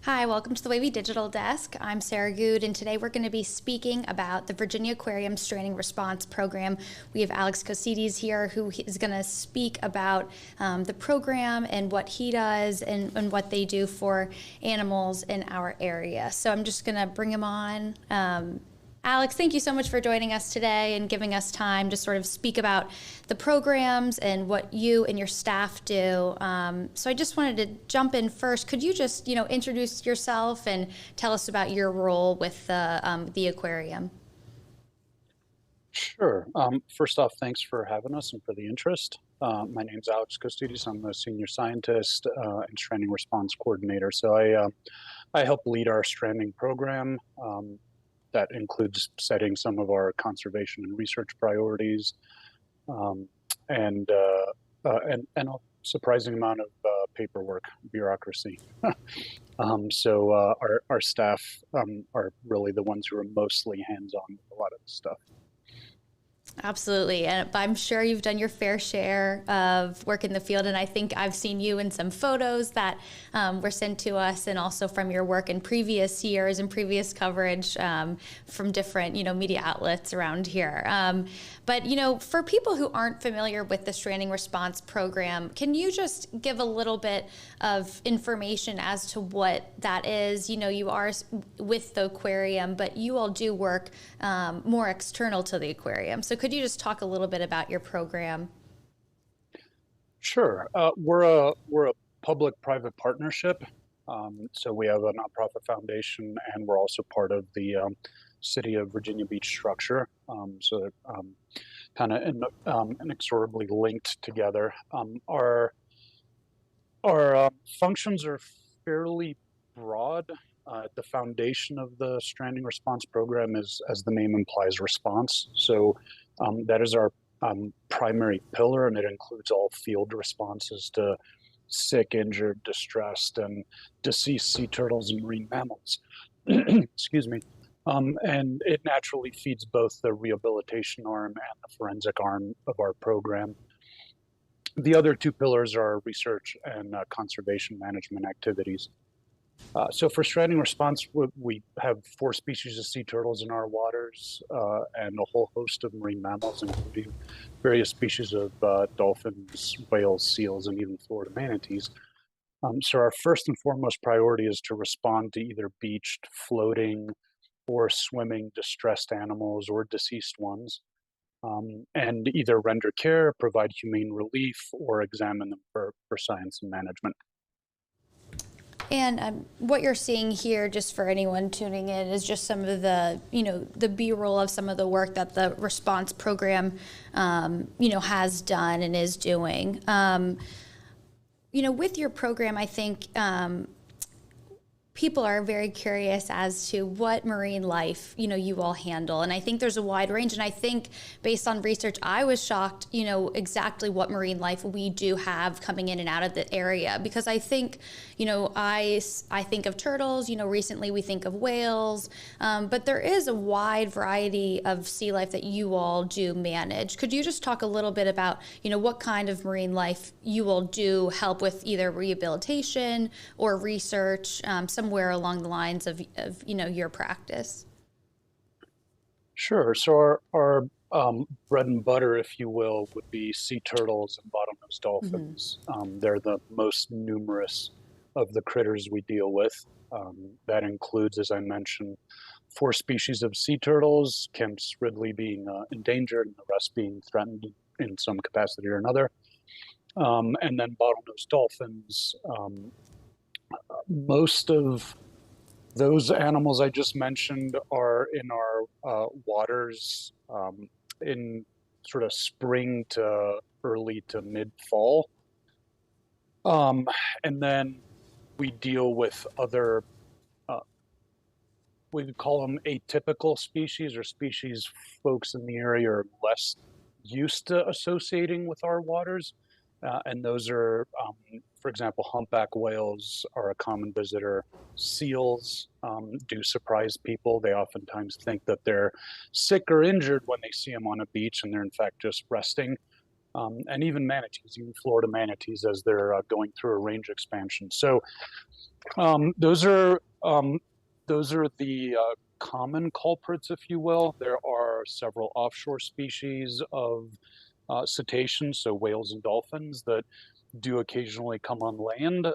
Hi, welcome to the Wavy Digital Desk. I'm Sarah Good, and today we're going to be speaking about the Virginia Aquarium Stranding Response Program. We have Alex Costidis here, who is going to speak about the program and what he does and what they do for animals in our area. So I'm just going to bring him on. Alex, thank you so much for joining us today and giving us time to sort of speak about the programs and what you and your staff do. So I just wanted to jump in first. Could you just, introduce yourself and tell us about your role with the aquarium? Sure. First off, thanks for having us and for the interest. My name's Alex Costidis. I'm a senior scientist and stranding response coordinator. I help lead our stranding program. That includes setting some of our conservation and research priorities, um, and a surprising amount of paperwork, bureaucracy. Our staff are really the ones who are mostly hands-on with a lot of this stuff. Absolutely. And I'm sure you've done your fair share of work in the field. And I think I've seen you in some photos that were sent to us, and also from your work in previous years and previous coverage from different, media outlets around here. But for people who aren't familiar with the Stranding Response Program, can you just give a little bit of information as to what that is? You are with the aquarium, but you all do work more external to the aquarium. So could you just talk a little bit about your program? Sure. We're a public-private partnership. So we have a nonprofit foundation, and we're also part of the City of Virginia Beach structure. Kind of inexorably linked together. Our functions are fairly broad. The foundation of the Stranding Response Program is, as the name implies, response. That is our primary pillar, and it includes all field responses to sick, injured, distressed, and deceased sea turtles and marine mammals. Excuse me. And it naturally feeds both the rehabilitation arm and the forensic arm of our program. The other two pillars are research and conservation management activities. So for stranding response, we have 4 species of sea turtles in our waters and a whole host of marine mammals, including various species of dolphins, whales, seals, and even Florida manatees. So our first and foremost priority is to respond to either beached, floating, or swimming distressed animals or deceased ones, and either render care, provide humane relief, or examine them for science and management. And what you're seeing here, just for anyone tuning in, is just some of the B-roll of some of the work that the response program, has done and is doing. With your program, I think people are very curious as to what marine life, you all handle. And I think there's a wide range. And I think based on research, I was shocked, exactly what marine life we do have coming in and out of the area. Because I think, I think of turtles, recently we think of whales, but there is a wide variety of sea life that you all do manage. Could you just talk a little bit about, what kind of marine life you all do help with, either rehabilitation or research, somewhere along the lines of your practice? Sure. So our bread and butter, if you will, would be sea turtles and bottlenose Mm-hmm. dolphins. They're the most numerous of the critters we deal with. That includes, as I mentioned, 4 species of sea turtles, Kemp's Ridley being endangered and the rest being threatened in some capacity or another. And then bottlenose dolphins. Most of those animals I just mentioned are in our waters in sort of spring to early to mid fall. Um, and then we deal with other, uh, we would call them atypical species, or species folks in the area are less used to associating with our waters. And those are, for example, humpback whales are a common visitor. Seals do surprise people. They oftentimes think that they're sick or injured when they see them on a beach, and they're in fact just resting. and even manatees, even Florida manatees, as they're going through a range expansion. So um, those are um, those are the common culprits, if you will. There are several offshore species of cetaceans, so whales and dolphins, that do occasionally come on land,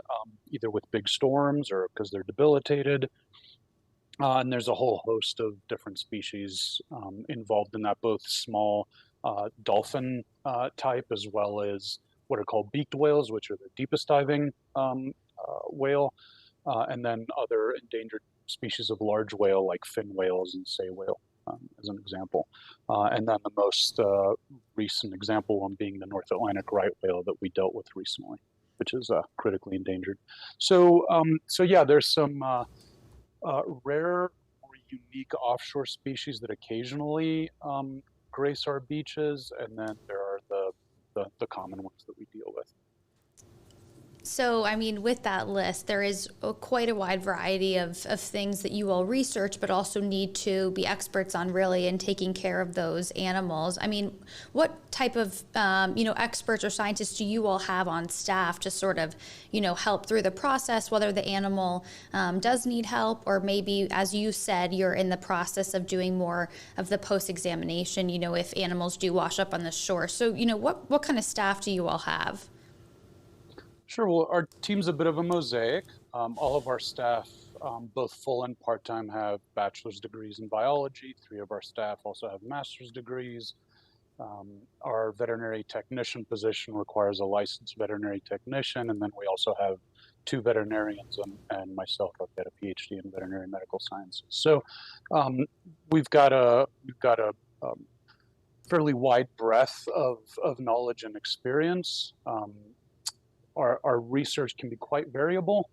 either with big storms or because they're debilitated. And there's a whole host of different species involved in that, both small dolphin type as well as what are called beaked whales, which are the deepest diving whale, and then other endangered species of large whale like fin whales and sei whale, as an example. And then the most recent example one being the North Atlantic right whale that we dealt with recently, which is critically endangered. So yeah, there's some rare or unique offshore species that occasionally grace our beaches, and then there are the common ones that we deal with. So, I mean, with that list, there is quite a wide variety of things that you all research, but also need to be experts on really in taking care of those animals. I mean, what type of, experts or scientists do you all have on staff to sort of, help through the process, whether the animal does need help, or maybe, as you said, you're in the process of doing more of the post-examination, if animals do wash up on the shore. So, what kind of staff do you all have? Sure. Well, our team's a bit of a mosaic. All of our staff, both full and part-time, have bachelor's degrees in biology. Three of our staff also have master's degrees. Our veterinary technician position requires a licensed veterinary technician, and then we also have two veterinarians and myself. I've got a Ph.D. in veterinary medical sciences. So um, we've got a fairly wide breadth of knowledge and experience. Our research can be quite variable,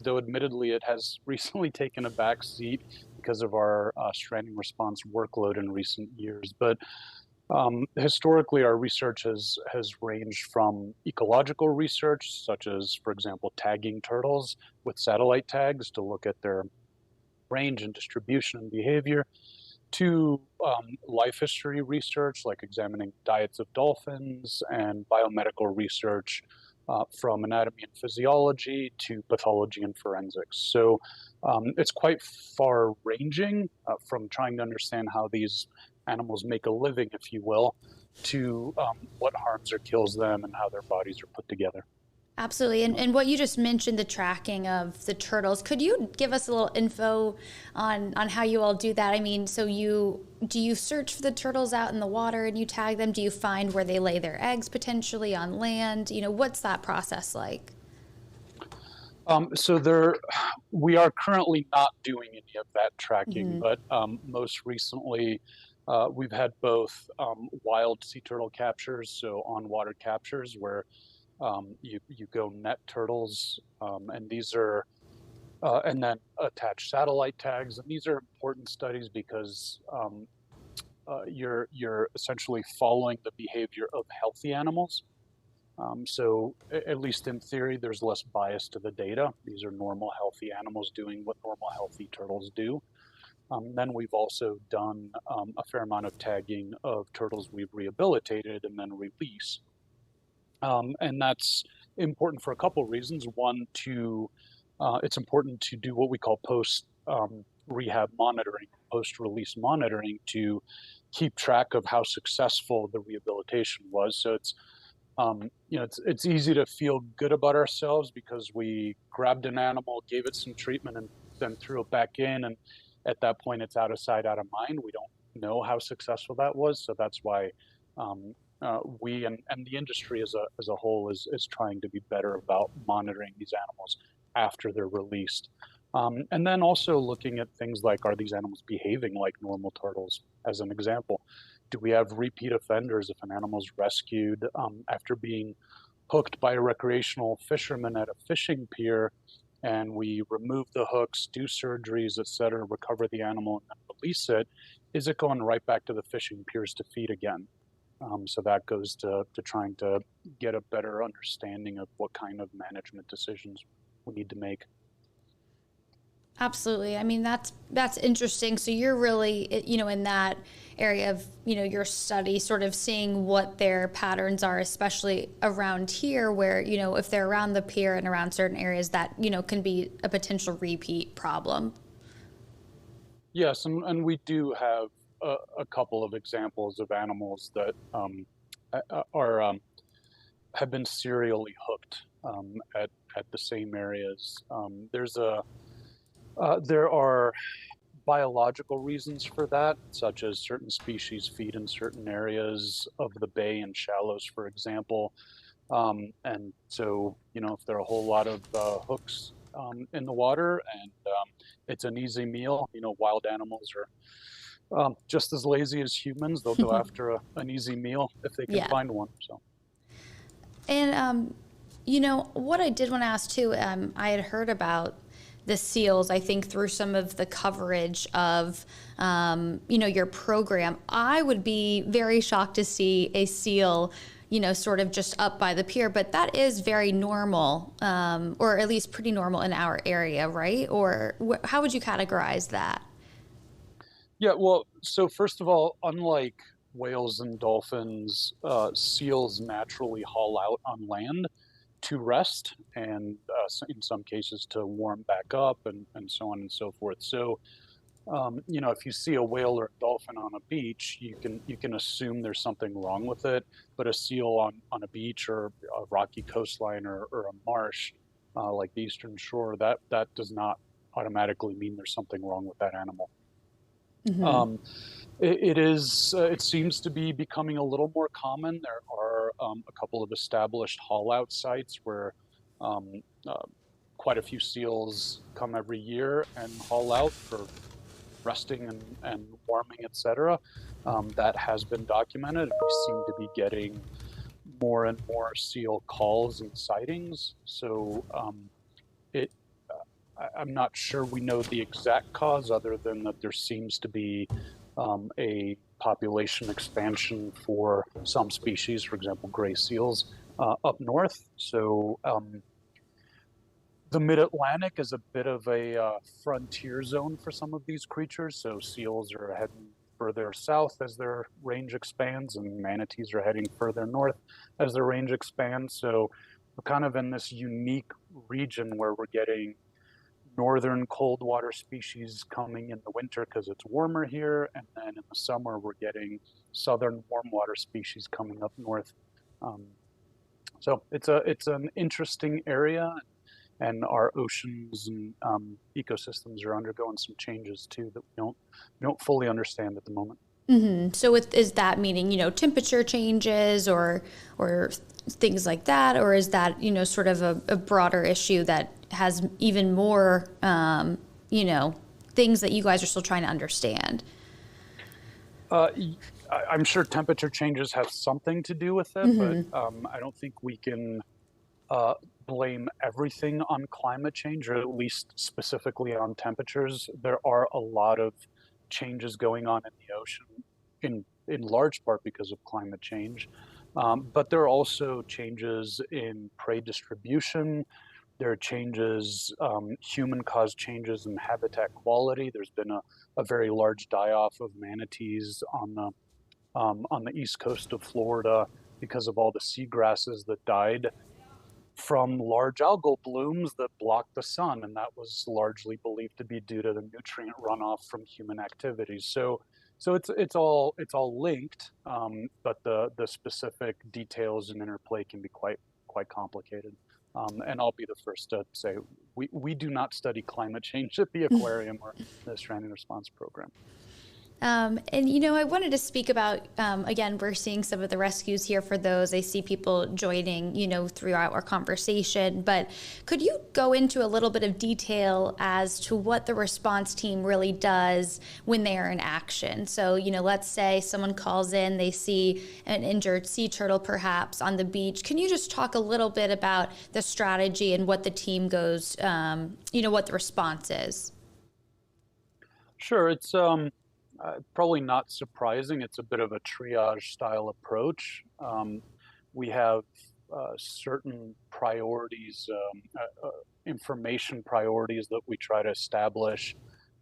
though admittedly it has recently taken a back seat because of our stranding response workload in recent years. But historically, our research has ranged from ecological research, such as, for example, tagging turtles with satellite tags to look at their range and distribution and behavior, to life history research, like examining diets of dolphins, and biomedical research from anatomy and physiology to pathology and forensics. So it's quite far ranging, from trying to understand how these animals make a living, if you will, to what harms or kills them and how their bodies are put together. Absolutely. And what you just mentioned, the tracking of the turtles, could you give us a little info on how you all do that? I mean, so do you search for the turtles out in the water and you tag them? Do you find where they lay their eggs potentially on land? What's that process like? So we are currently not doing any of that tracking, but most recently we've had both wild sea turtle captures, so on water captures where you go net turtles, and these are and then attach satellite tags, and these are important studies because you're essentially following the behavior of healthy animals. So at least in theory, there's less bias to the data. These are normal, healthy animals doing what normal, healthy turtles do. Then we've also done a fair amount of tagging of turtles we've rehabilitated and then release. And that's important for a couple of reasons. One, it's important to do what we call post rehab monitoring, post release monitoring, to keep track of how successful the rehabilitation was. So it's easy to feel good about ourselves because we grabbed an animal, gave it some treatment, and then threw it back in. And at that point, it's out of sight, out of mind. We don't know how successful that was, so that's why we and the industry as a whole is trying to be better about monitoring these animals after they're released. And then also looking at things like, are these animals behaving like normal turtles, as an example? Do we have repeat offenders if an animal's rescued after being hooked by a recreational fisherman at a fishing pier, and we remove the hooks, do surgeries, et cetera, recover the animal, and then release it? Is it going right back to the fishing piers to feed again? So that goes to trying to get a better understanding of what kind of management decisions we need to make. Absolutely. I mean, that's interesting. So you're really, in that area of, your study, sort of seeing what their patterns are, especially around here, where, if they're around the pier and around certain areas, that, can be a potential repeat problem. Yes, and we do have a couple of examples of animals that are have been serially hooked at the same areas. There are biological reasons for that, such as certain species feed in certain areas of the bay and shallows, for example. And so, if there are a whole lot of hooks in the water and it's an easy meal, wild animals are just as lazy as humans. They'll go after an easy meal if they can Yeah. find one. So, And what I did want to ask too, I had heard about the seals, I think, through some of the coverage of, your program. I would be very shocked to see a seal, sort of just up by the pier, but that is very normal, or at least pretty normal in our area, right? Or how would you categorize that? yeah, well, so first of all, unlike whales and dolphins, seals naturally haul out on land to rest and in some cases to warm back up and so on and so forth. So, if you see a whale or a dolphin on a beach, you can assume there's something wrong with it. But a seal on a beach or a rocky coastline or a marsh like the Eastern Shore, that does not automatically mean there's something wrong with that animal. Hmm. Um, it seems to be becoming a little more common. There are a couple of established haul out sites where um, uh, quite a few seals come every year and haul out for resting and warming, etc. That has been documented. We seem to be getting more and more seal calls and sightings. So it, I'm not sure we know the exact cause, other than that there seems to be a population expansion for some species, for example, gray seals up north. So the mid-Atlantic is a bit of a frontier zone for some of these creatures. So seals are heading further south as their range expands, and manatees are heading further north as their range expands. So we're kind of in this unique region where we're getting northern cold water species coming in the winter because it's warmer here, and then in the summer we're getting southern warm water species coming up north. Um, so it's an interesting area, and our oceans and ecosystems are undergoing some changes too that we don't fully understand at the moment. So is that meaning, temperature changes or things like that, or is that, sort of a broader issue that has even more, things that you guys are still trying to understand? Uh, I'm sure temperature changes have something to do with it, but Hmm. I don't think we can uh, blame everything on climate change, or at least specifically on temperatures. There are a lot of changes going on in the ocean, in large part because of climate change. But there are also changes in prey distribution. There are changes, human-caused changes in habitat quality. There's been a very large die-off of manatees on the east coast of Florida because of all the seagrasses that died from large algal blooms that blocked the sun, and that was largely believed to be due to the nutrient runoff from human activities. So it's all linked, but the specific details and interplay can be quite complicated. And I'll be the first to say we do not study climate change at the aquarium or the Stranding Response Program. And I wanted to speak about, again, we're seeing some of the rescues here for those. I see people joining, throughout our conversation. But could you go into a little bit of detail as to what the response team really does when they are in action? So, let's say someone calls in, they see an injured sea turtle perhaps on the beach. Can you just talk a little bit about the strategy and what the team goes, what the response is? Sure, it's probably not surprising. It's a bit of a triage style approach. We have certain priorities, information priorities that we try to establish,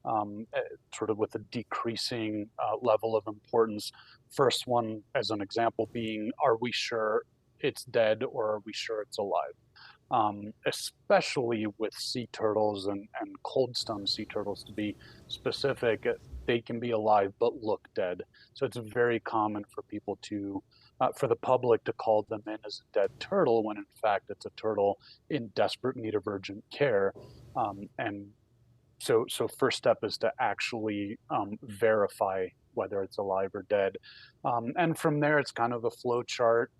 sort of with a decreasing level of importance. First one, as an example, being, are we sure it's dead or are we sure it's alive? Especially with sea turtles and cold stone sea turtles, to be specific, they can be alive but look dead. So it's very common for people to, for the public to call them in as a dead turtle when in fact it's a turtle in desperate need of urgent care. And so first step is to actually verify whether it's alive or dead. And from there, it's kind of a flow chart.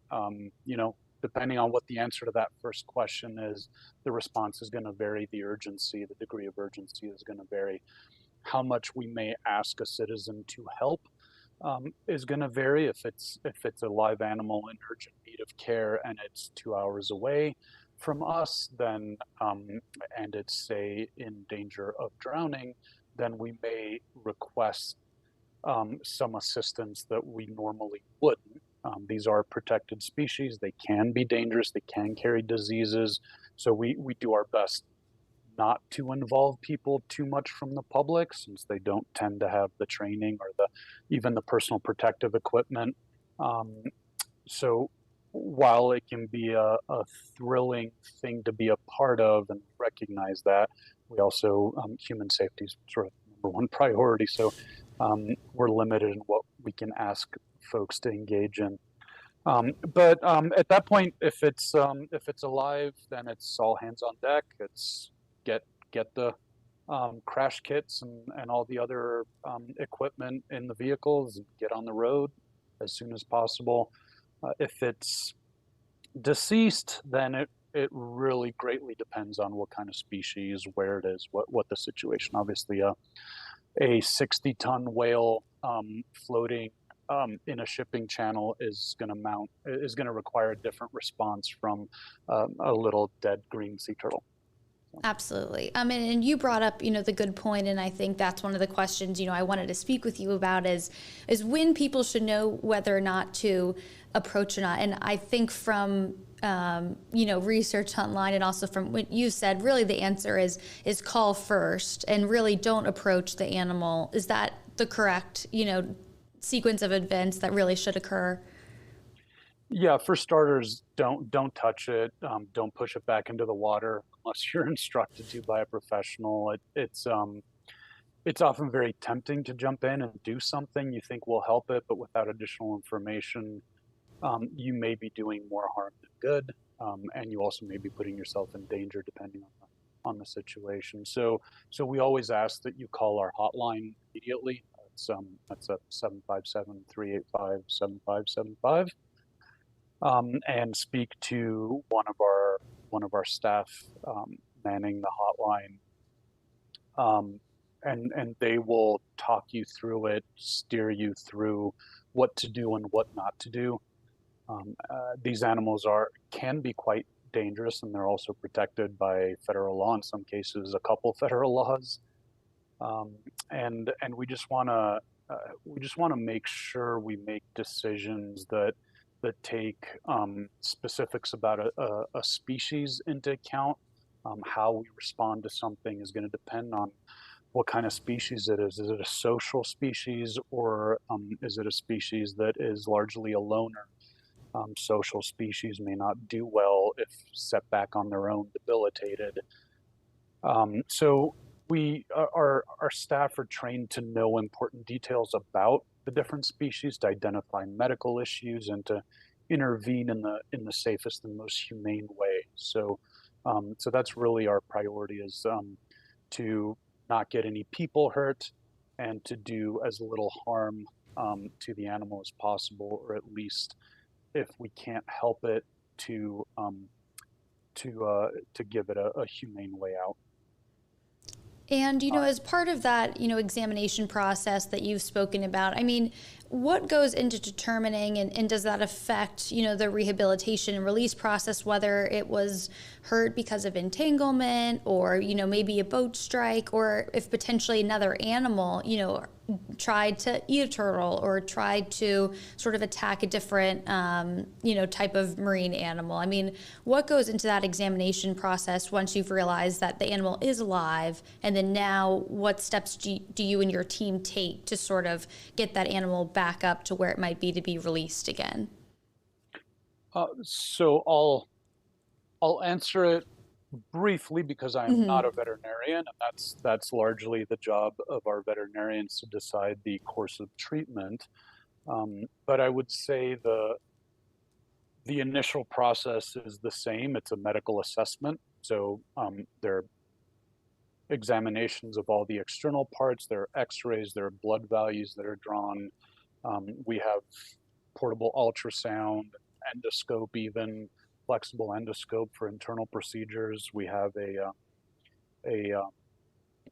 Depending on what the answer to that first question is, the response is going to vary. The urgency, the degree of urgency is going to vary. How much we may ask a citizen to help is going to vary. If it's a live animal in urgent need of care and it's 2 hours away from us, then and it's, say, in danger of drowning, then we may request some assistance that we normally wouldn't. These are protected species. They can be dangerous. They can carry diseases. So we do our best not to involve people too much from the public, since they don't tend to have the training or even the personal protective equipment. So while it can be a thrilling thing to be a part of and recognize that, we also, human safety is sort of number one priority. So we're limited in what we can ask folks to engage in. But at that point, if it's alive, then it's all hands on deck. It's get the crash kits and all the other equipment in the vehicles and get on the road as soon as possible. If it's deceased, then it really greatly depends on what kind of species, where it is, what the situation. Obviously, a 60-ton whale floating in a shipping channel is going to require a different response from a little dead green sea turtle. Absolutely. And you brought up, the good point, and I think that's one of the questions, I wanted to speak with you about is when people should know whether or not to approach or not. And I think from, research online and also from what you said, really the answer is call first and really don't approach the animal. Is that the correct, sequence of events that really should occur? Yeah, for starters, don't touch it. Don't push it back into the water unless you're instructed to by a professional. It's often very tempting to jump in and do something you think will help it, but without additional information, you may be doing more harm than good, and you also may be putting yourself in danger depending on the situation. So we always ask that you call our hotline immediately. That's at 757-385-7575. And speak to one of our staff manning the hotline, and they will talk you through it, steer you through what to do and what not to do. These animals can be quite dangerous, and they're also protected by federal law, in some cases a couple federal laws. And we just want to make sure we make decisions that take specifics about a species into account. How we respond to something is going to depend on what kind of species it is. Is it a social species, or is it a species that is largely a loner? Social species may not do well if set back on their own, debilitated. So our staff are trained to know important details about the different species, to identify medical issues, and to intervene in the safest and most humane way. So that's really our priority, is to not get any people hurt and to do as little harm to the animal as possible, or at least, if we can't help it, to give it a humane way out. And, as part of that, examination process that you've spoken about, what goes into determining, and does that affect, the rehabilitation and release process, whether it was hurt because of entanglement or, maybe a boat strike, or if potentially another animal, tried to eat a turtle or tried to sort of attack a different, type of marine animal? I mean, what goes into that examination process once you've realized that the animal is alive? And then now what steps do you and your team take to sort of get that animal back up to where it might be to be released again? So I'll answer it briefly because I am not a veterinarian, and that's largely the job of our veterinarians to decide the course of treatment. But I would say the initial process is the same. It's a medical assessment. So there are examinations of all the external parts. There are X-rays. There are blood values that are drawn. We have portable ultrasound, endoscope, even flexible endoscope for internal procedures. We have a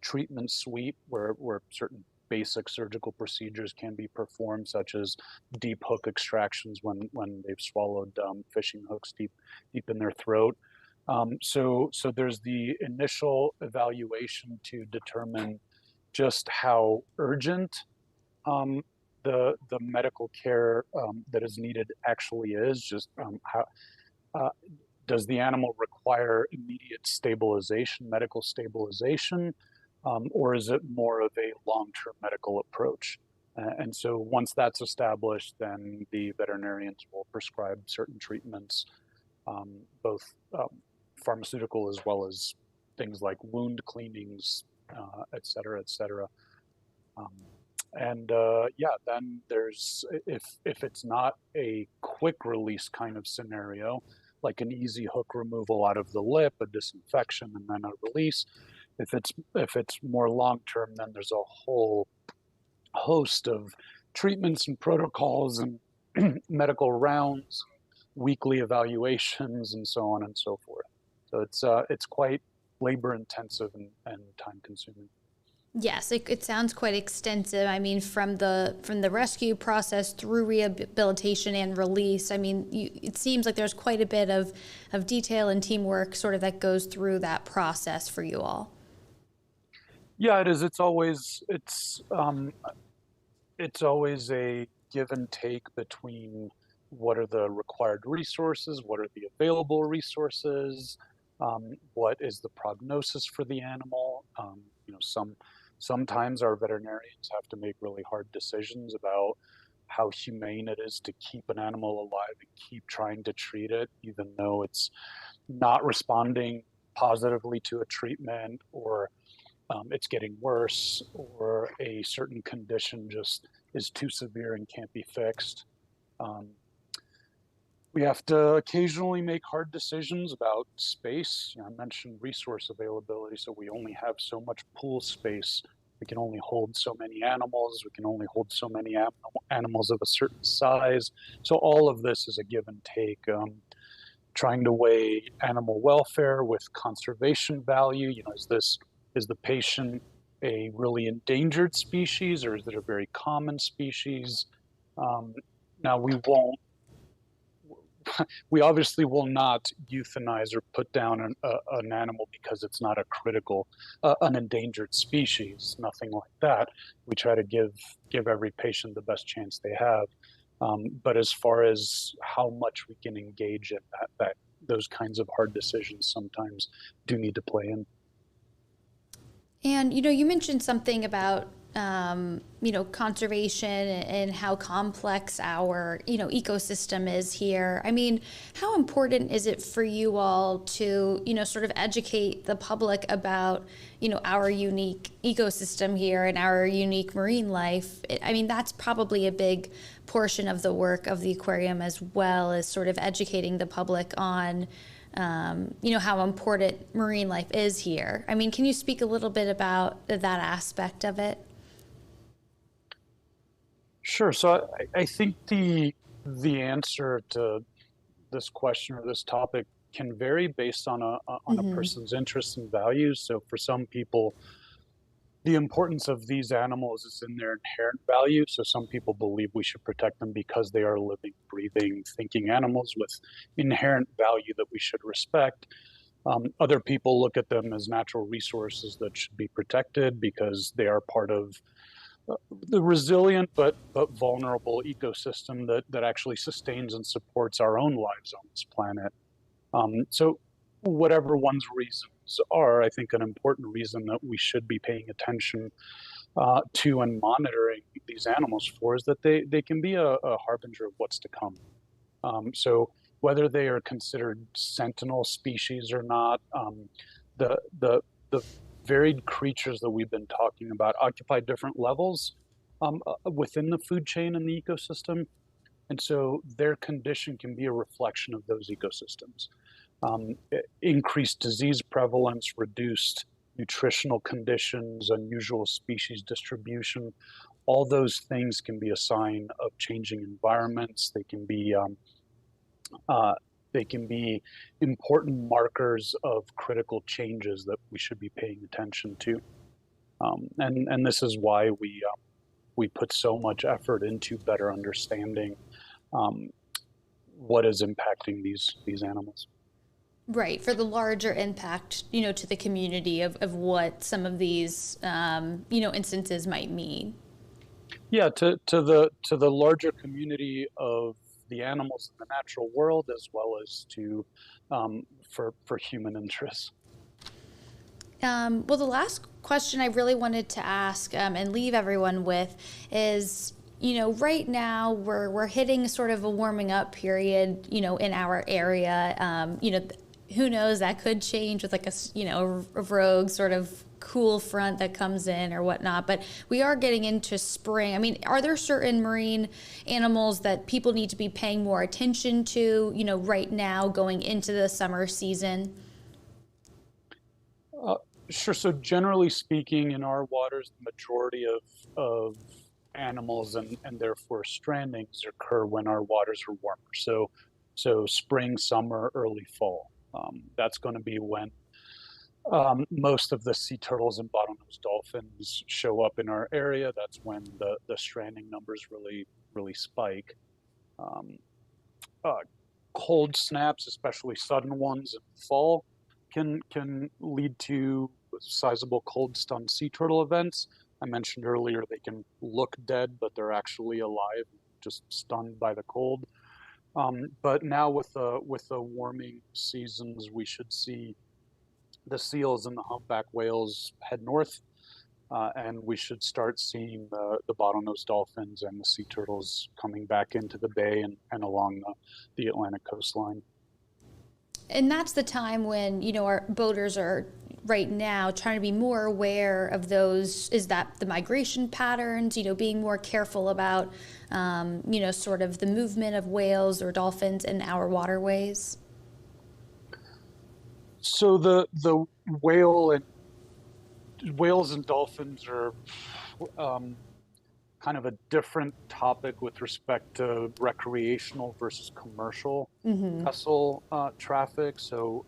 treatment suite where certain basic surgical procedures can be performed, such as deep hook extractions when they've swallowed fishing hooks deep in their throat. So there's the initial evaluation to determine just how urgent the medical care that is needed actually is. Just how does the animal require immediate stabilization, medical stabilization, or is it more of a long-term medical approach? And so once that's established, then the veterinarians will prescribe certain treatments, both pharmaceutical as well as things like wound cleanings, et cetera, et cetera. Yeah, then there's, if it's not a quick release kind of scenario, like an easy hook removal out of the lip, a disinfection, and then a release. If it's more long term, then there's a whole host of treatments and protocols and medical rounds, weekly evaluations, and so on and so forth. So it's quite labor intensive and time consuming. Yes, it sounds quite extensive. I mean, from the rescue process through rehabilitation and release. I mean, it seems like there's quite a bit of detail and teamwork sort of that goes through that process for you all. Yeah, it is. It's always a give and take between what are the required resources, what are the available resources, what is the prognosis for the animal. Sometimes our veterinarians have to make really hard decisions about how humane it is to keep an animal alive and keep trying to treat it, even though it's not responding positively to a treatment, or it's getting worse, or a certain condition just is too severe and can't be fixed. Um, we have to occasionally make hard decisions about space. I mentioned resource availability, so we only have so much pool space. We can only hold so many animals. We can only hold so many animals of a certain size. So all of this is a give and take. Trying to weigh animal welfare with conservation value. Is the patient a really endangered species, or is it a very common species? Now we obviously will not euthanize or put down an animal because it's not a critical, an endangered species, nothing like that. We try to give every patient the best chance they have. But as far as how much we can engage in that those kinds of hard decisions sometimes do need to play in. And you mentioned something about conservation and how complex our ecosystem is here. I mean, how important is it for you all to sort of educate the public about our unique ecosystem here and our unique marine life? I mean, that's probably a big portion of the work of the aquarium, as well as sort of educating the public on how important marine life is here. I mean, can you speak a little bit about that aspect of it? Sure. So I think the answer to this question or this topic can vary based on a person's interests and values. So for some people, The importance of these animals is in their inherent value. So some people believe we should protect them because they are living, breathing, thinking animals with inherent value that we should respect. Other people look at them as natural resources that should be protected because they are part of the resilient but vulnerable ecosystem that actually sustains and supports our own lives on this planet. So whatever one's reasons are, I think an important reason that we should be paying attention to and monitoring these animals for is that they can be a harbinger of what's to come. So whether they are considered sentinel species or not, the varied creatures that we've been talking about occupy different levels within the food chain and the ecosystem, and so their condition can be a reflection of those ecosystems. Increased disease prevalence, reduced nutritional conditions, unusual species distribution, all those things can be a sign of changing environments. Uh, they can be important markers of critical changes that we should be paying attention to. And this is why we put so much effort into better understanding um, what is impacting these animals. Right, for the larger impact, to the community of what some of these, instances might mean. Yeah, to the larger community of the animals in the natural world, as well as to for human interests. Well, the last question I really wanted to ask and leave everyone with is, right now we're hitting sort of a warming up period, in our area. Who knows, that could change with like a rogue sort of cool front that comes in or whatnot. But we are getting into spring. I mean, are there certain marine animals that people need to be paying more attention to, right now going into the summer season? Uh, sure. So generally speaking, in our waters, the majority of animals and therefore strandings occur when our waters are warmer. So spring, summer, early fall. That's going to be when most of the sea turtles and bottlenose dolphins show up in our area. That's when the stranding numbers really spike. Um, uh, Cold snaps, especially sudden ones in fall, can lead to sizable cold stunned sea turtle events. I mentioned earlier they can look dead, but they're actually alive, just stunned by the cold. But now with the warming seasons, we should see the seals and the humpback whales head north, and we should start seeing the bottlenose dolphins and the sea turtles coming back into the bay and along the Atlantic coastline. And that's the time when, our boaters are right now trying to be more aware of those, is that the migration patterns, being more careful about, sort of the movement of whales or dolphins in our waterways? So the whale and whales and dolphins are um, kind of a different topic with respect to recreational versus commercial vessel traffic. So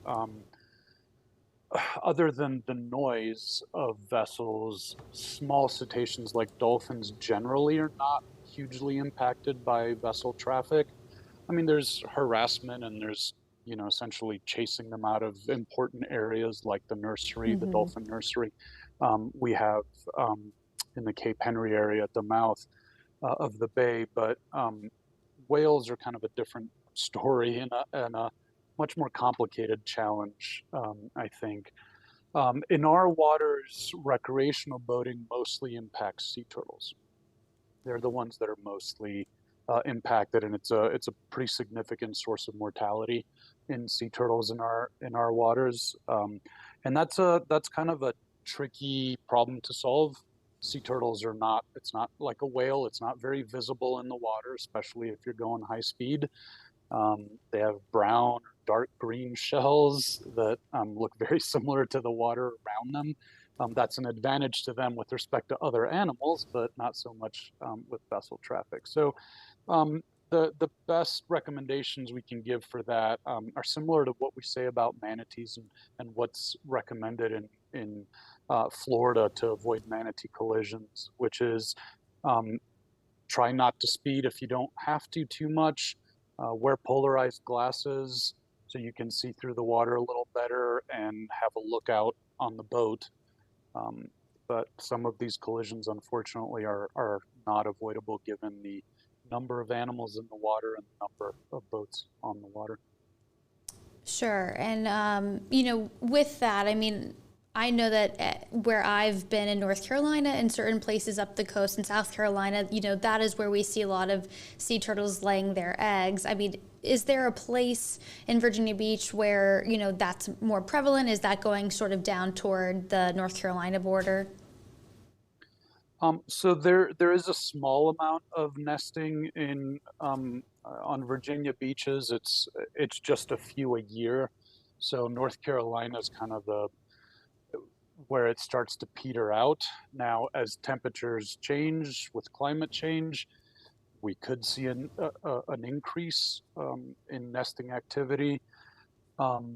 other than the noise of vessels, small cetaceans like dolphins generally are not hugely impacted by vessel traffic. I mean, there's harassment and there's, essentially chasing them out of important areas like the nursery, the dolphin nursery. We have in the Cape Henry area at the mouth of the bay, but whales are kind of a different story and a much more complicated challenge, I think. In our waters, recreational boating mostly impacts sea turtles. They're the ones that are mostly impacted, and it's a pretty significant source of mortality in sea turtles in our waters. And that's kind of a tricky problem to solve. Sea turtles are not. It's not like a whale. It's not very visible in the water, especially if you're going high speed. They have brown, dark green shells that look very similar to the water around them. That's an advantage to them with respect to other animals, but not so much with vessel traffic. So, um, the best recommendations we can give for that are similar to what we say about manatees and what's recommended in Florida to avoid manatee collisions, which is um, try not to speed if you don't have to too much. Wear polarized glasses so you can see through the water a little better and have a lookout on the boat. Um, but some of these collisions, unfortunately, are not avoidable given the number of animals in the water and the number of boats on the water. Sure. And, with that, I mean, I know that where I've been in North Carolina and certain places up the coast in South Carolina, that is where we see a lot of sea turtles laying their eggs. I mean, is there a place in Virginia Beach where, that's more prevalent? Is that going sort of down toward the North Carolina border? So there is a small amount of nesting in on Virginia beaches. It's just a few a year. So North Carolina is kind of the where it starts to peter out. Now, as temperatures change with climate change, we could see an increase in nesting activity. Um,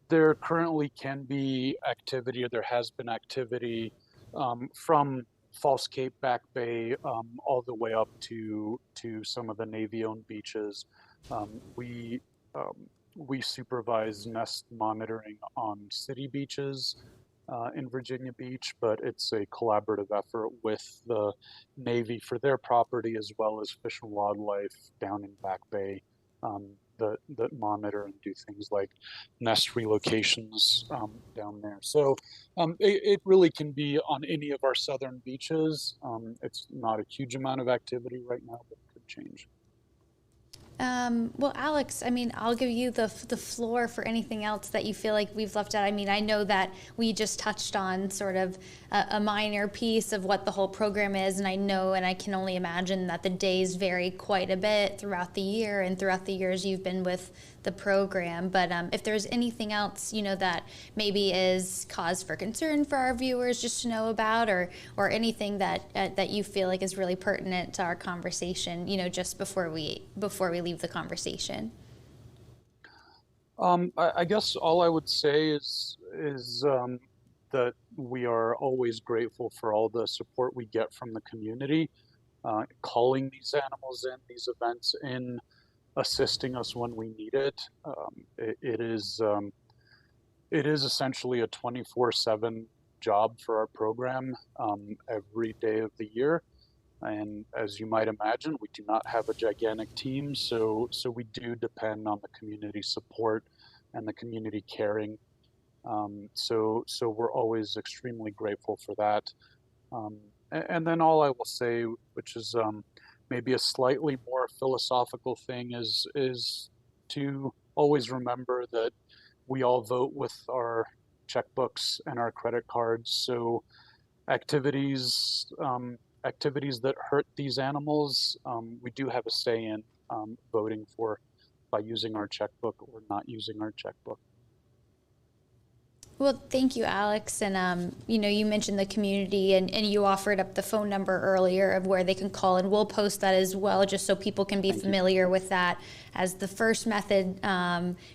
there currently can be activity, or there has been activity from False Cape, Back Bay, all the way up to some of the Navy-owned beaches. Um, we um, we supervise nest monitoring on city beaches in Virginia Beach, but it's a collaborative effort with the Navy for their property as well as Fish and Wildlife down in Back Bay um, that monitor and do things like nest relocations down there. So it really can be on any of our southern beaches. It's not a huge amount of activity right now, but it could change. Well, Alex, I mean, I'll give you the floor for anything else that you feel like we've left out. I mean, I know that we just touched on sort of a minor piece of what the whole program is, and I know and I can only imagine that the days vary quite a bit throughout the year and throughout the years you've been with the program. But if there's anything else, that maybe is cause for concern for our viewers just to know about, or anything that you feel like is really pertinent to our conversation, just before we leave the conversation. I guess all I would say is that we are always grateful for all the support we get from the community, calling these animals in, these events in, assisting us when we need it. It is essentially a 24/7 job for our program every day of the year. And as you might imagine, we do not have a gigantic team, so we do depend on the community support and the community caring. So we're always extremely grateful for that. And then all I will say, which is maybe a slightly more philosophical thing, is to always remember that we all vote with our checkbooks and our credit cards. So activities activities that hurt these animals, we do have a say in voting for by using our checkbook or not using our checkbook. Well, thank you, Alex. And, you mentioned the community and you offered up the phone number earlier of where they can call, and we'll post that as well, just so people can be Thank you. familiar with that as the first method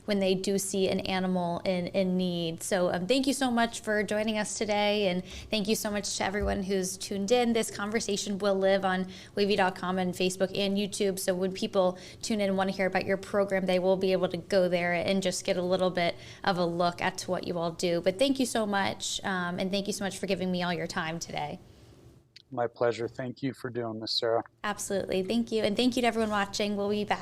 when they do see an animal in need. So thank you so much for joining us today. And thank you so much to everyone who's tuned in. This conversation will live on wavy.com and Facebook and YouTube. So when people tune in and want to hear about your program, they will be able to go there and just get a little bit of a look at what you all do. But thank you so much. And thank you so much for giving me all your time today. My pleasure. Thank you for doing this, Sarah. Absolutely. Thank you. And thank you to everyone watching. We'll be back.